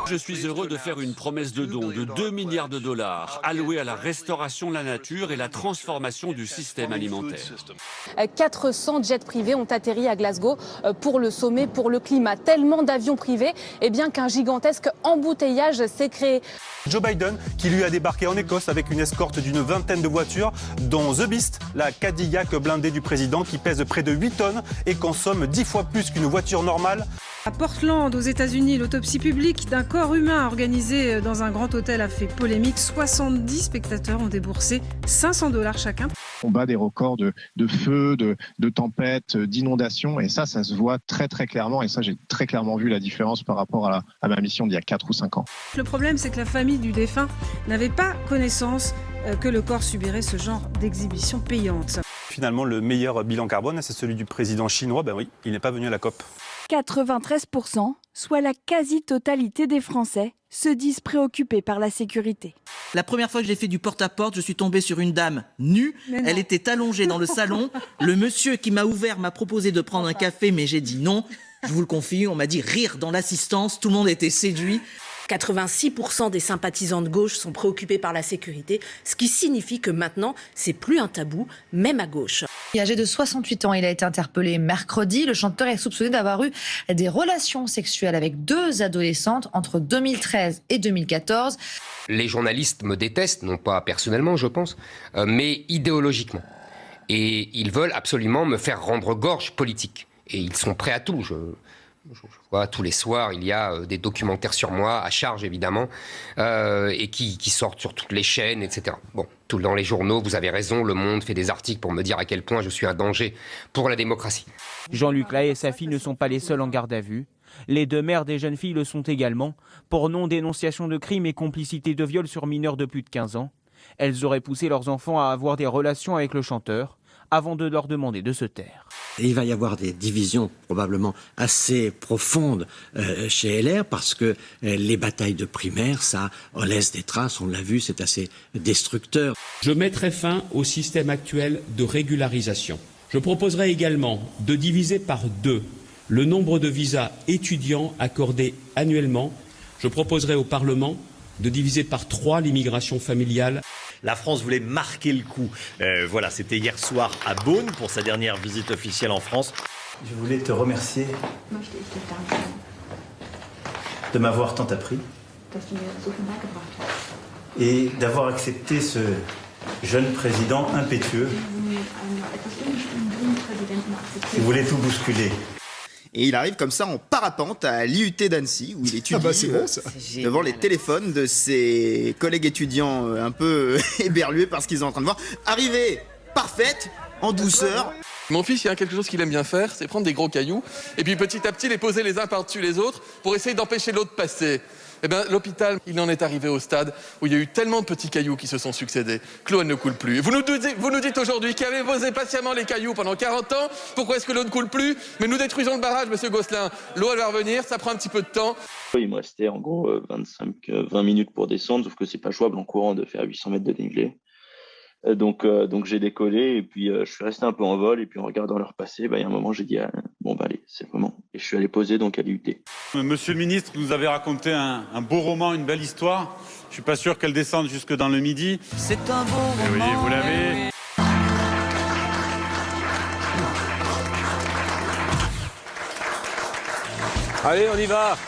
Je suis heureux de faire une promesse de don de 2 milliards de dollars alloués à la restauration de la nature et la transformation du système alimentaire. 400 jets privés ont atterri à Glasgow pour le sommet pour le climat. Tellement d'avions privés qu'un gigantesque embouteillage s'est créé. Joe Biden qui lui a débarqué en Écosse avec une escorte d'une vingtaine de voitures, dont The Beast, la Cadillac blindée du président qui pèse près de 8 tonnes et consomme 10 fois plus qu'une voiture normale. À Portland, aux États-Unis, l'autopsie publique d'un corps humain organisé dans un grand hôtel a fait polémique. 70 spectateurs ont déboursé 500 $ chacun. On bat des records de feux, de tempêtes, d'inondations, et ça se voit très très clairement, et ça j'ai très clairement vu la différence par rapport à ma mission d'il y a 4 ou 5 ans. Le problème, c'est que la famille du défunt n'avait pas connaissance que le corps subirait ce genre d'exhibition payante. Finalement, le meilleur bilan carbone, c'est celui du président chinois. Ben oui, il n'est pas venu à la COP. 93%, soit la quasi-totalité des Français, se disent préoccupés par la sécurité. La première fois que j'ai fait du porte-à-porte, je suis tombé sur une dame nue. Elle était allongée dans le salon. Le monsieur qui m'a ouvert m'a proposé de prendre un café, mais j'ai dit non. Je vous le confie, on m'a dit rire dans l'assistance. Tout le monde était séduit. 86% des sympathisants de gauche sont préoccupés par la sécurité, ce qui signifie que maintenant, c'est plus un tabou, même à gauche. Âgé de 68 ans, il a été interpellé mercredi. Le chanteur est soupçonné d'avoir eu des relations sexuelles avec 2 adolescentes entre 2013 et 2014. Les journalistes me détestent, non pas personnellement, je pense, mais idéologiquement. Et ils veulent absolument me faire rendre gorge politique. Et ils sont prêts à tout. Je vois tous les soirs, il y a des documentaires sur moi, à charge évidemment, et qui sortent sur toutes les chaînes, etc. Bon, tout dans les journaux, vous avez raison, Le Monde fait des articles pour me dire à quel point je suis un danger pour la démocratie. Jean-Luc Lahaye et sa fille ne sont pas les seuls en garde à vue. Les 2 mères des jeunes filles le sont également, pour non-dénonciation de crimes et complicité de viol sur mineurs de plus de 15 ans. Elles auraient poussé leurs enfants à avoir des relations avec le chanteur, avant de leur demander de se taire. Il va y avoir des divisions probablement assez profondes chez LR parce que les batailles de primaire, ça en laisse des traces, on l'a vu, c'est assez destructeur. Je mettrai fin au système actuel de régularisation. Je proposerai également de diviser par 2 le nombre de visas étudiants accordés annuellement. Je proposerai au Parlement de diviser par 3 l'immigration familiale. La France voulait marquer le coup. Voilà, c'était hier soir à Beaune pour sa dernière visite officielle en France. Je voulais te remercier de m'avoir tant appris et d'avoir accepté ce jeune président impétueux qui voulait tout bousculer. Et il arrive comme ça en parapente à l'IUT d'Annecy, où il étudie devant les téléphones de ses collègues étudiants un peu éberlués par ce qu'ils sont en train de voir. Arrivée parfaite, en douceur. Mon fils, il y a quelque chose qu'il aime bien faire, c'est prendre des gros cailloux, et puis petit à petit les poser les uns par-dessus les autres pour essayer d'empêcher l'autre de passer. Eh bien, l'hôpital, il en est arrivé au stade où il y a eu tellement de petits cailloux qui se sont succédés que l'eau ne coule plus. Vous nous dites aujourd'hui qu'il avait posé patiemment les cailloux pendant 40 ans, pourquoi est-ce que l'eau ne coule plus? Mais nous détruisons le barrage, monsieur Gosselin. L'eau, elle va revenir, ça prend un petit peu de temps. Il me restait en gros 20 minutes pour descendre, sauf que c'est pas jouable en courant de faire 800 mètres de dénivelé. Donc j'ai décollé et puis je suis resté un peu en vol et puis en regardant leur passer, il y a un moment j'ai dit bon allez, c'est le moment. Et je suis allé poser donc à l'IUT. Monsieur le ministre, vous nous avez raconté un beau roman, une belle histoire. Je suis pas sûr qu'elle descende jusque dans le Midi. C'est un beau roman. Oui, vous l'avez. Allez, on y va.